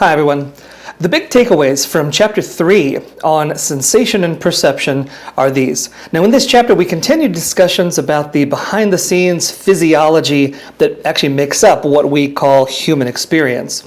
Hi everyone. The big takeaways from Chapter 3 on sensation and perception are these. Now in this chapter we continue discussions about the behind-the-scenes physiology that actually makes up what we call human experience.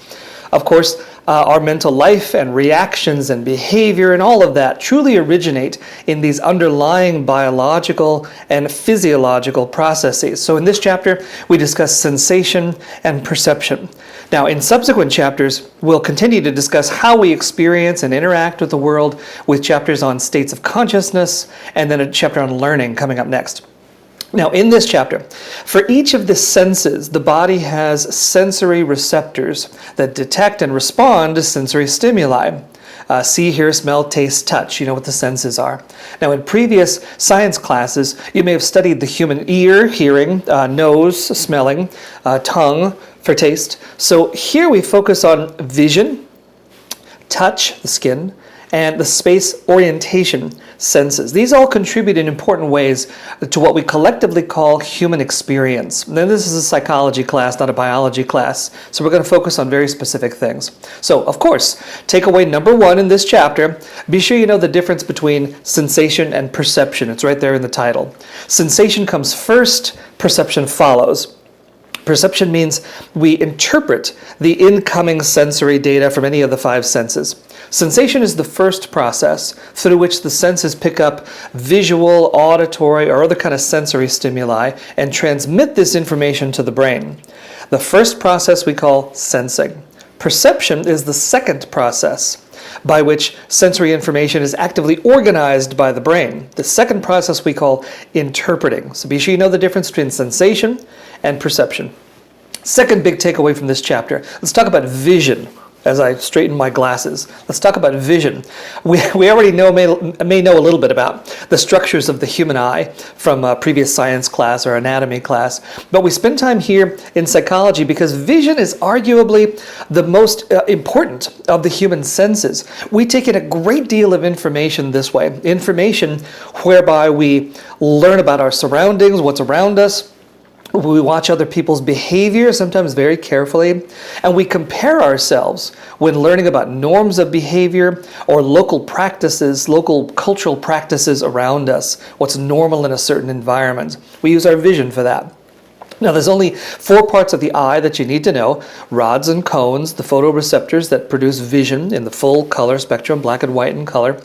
Of course, our mental life and reactions and behavior and all of that truly originate in these underlying biological and physiological processes. So in this chapter, we discuss sensation and perception. Now, in subsequent chapters, we'll continue to discuss how we experience and interact with the world, with chapters on states of consciousness and then a chapter on learning coming up next. Now, in this chapter, for each of the senses, the body has sensory receptors that detect and respond to sensory stimuli. See, hear, smell, taste, touch. You know what the senses are. Now, in previous science classes, you may have studied the human ear, hearing, nose, smelling, tongue for taste. So here we focus on vision, touch, the skin, and the space orientation senses. These all contribute in important ways to what we collectively call human experience. Now, this is a psychology class, not a biology class, so we're going to focus on very specific things. So, of course, takeaway number 1 in this chapter, be sure you know the difference between sensation and perception. It's right there in the title. Sensation comes first, perception follows. Perception means we interpret the incoming sensory data from any of the 5 senses. Sensation is the first process through which the senses pick up visual, auditory, or other kind of sensory stimuli and transmit this information to the brain. The first process we call sensing. Perception is the second process by which sensory information is actively organized by the brain. The second process we call interpreting. So be sure you know the difference between sensation and perception. Second big takeaway from this chapter, let's talk about vision. As I straighten my glasses, let's talk about vision. We already may know a little bit about the structures of the human eye from a previous science class or anatomy class, but we spend time here in psychology because vision is arguably the most important of the human senses. We take in a great deal of information this way, information whereby we learn about our surroundings, what's around us. We watch other people's behavior, sometimes very carefully, and we compare ourselves when learning about norms of behavior or local practices, local cultural practices around us, what's normal in a certain environment. We use our vision for that. Now, there's only 4 parts of the eye that you need to know: rods and cones, the photoreceptors that produce vision in the full color spectrum, black and white in color,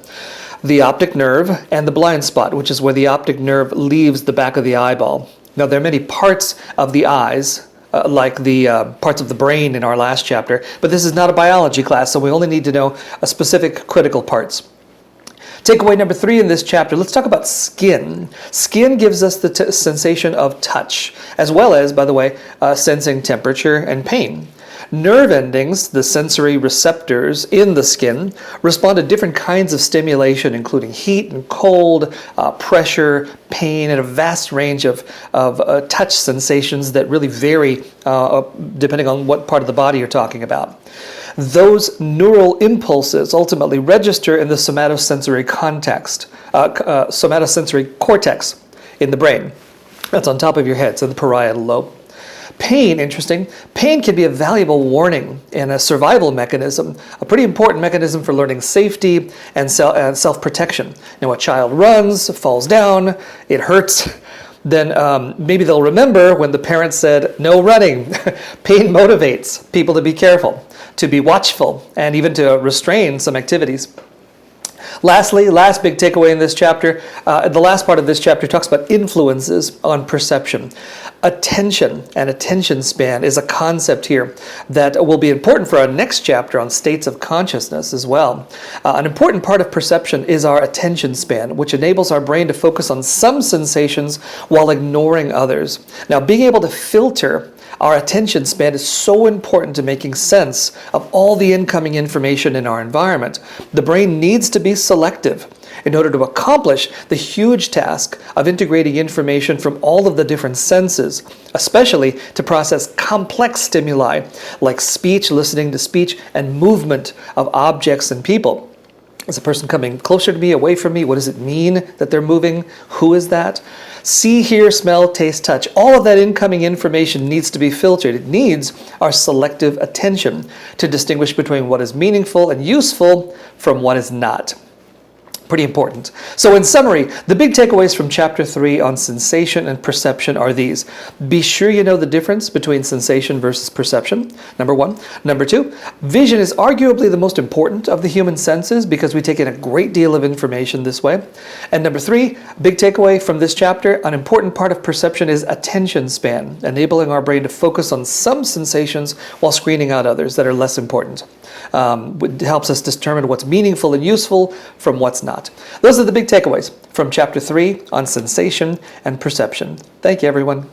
the optic nerve, and the blind spot, which is where the optic nerve leaves the back of the eyeball. Now, there are many parts of the eyes, like the parts of the brain in our last chapter, but this is not a biology class, so we only need to know specific critical parts. Takeaway number 3 in this chapter, let's talk about skin. Skin gives us the sensation of touch, as well as, by the way, sensing temperature and pain. Nerve endings, the sensory receptors in the skin, respond to different kinds of stimulation, including heat and cold, pressure, pain, and a vast range of touch sensations that really vary depending on what part of the body you're talking about. Those neural impulses ultimately register in the somatosensory somatosensory cortex in the brain. That's on top of your head, so the parietal lobe. Pain, interesting. Pain can be a valuable warning and a survival mechanism, a pretty important mechanism for learning safety and self-protection. Now, a child runs, falls down, it hurts, then maybe they'll remember when the parents said, no running. Pain motivates people to be careful, to be watchful, and even to restrain some activities. Lastly, last big takeaway in this chapter, the last part of this chapter talks about influences on perception. Attention and attention span is a concept here that will be important for our next chapter on states of consciousness as well. An important part of perception is our attention span, which enables our brain to focus on some sensations while ignoring others. Now, being able to filter our attention span is so important to making sense of all the incoming information in our environment. The brain needs to be selective in order to accomplish the huge task of integrating information from all of the different senses, especially to process complex stimuli like speech, listening to speech, and movement of objects and people. Is a person coming closer to me, away from me? What does it mean that they're moving? Who is that? See, hear, smell, taste, touch. All of that incoming information needs to be filtered. It needs our selective attention to distinguish between what is meaningful and useful from what is not. Pretty important. So in summary, the big takeaways from Chapter 3 on sensation and perception are these. Be sure you know the difference between sensation versus perception, number one. Number two, vision is arguably the most important of the human senses because we take in a great deal of information this way. And number three, big takeaway from this chapter, an important part of perception is attention span, enabling our brain to focus on some sensations while screening out others that are less important. It helps us determine what's meaningful and useful from what's not. Those are the big takeaways from Chapter 3 on sensation and perception. Thank you, everyone.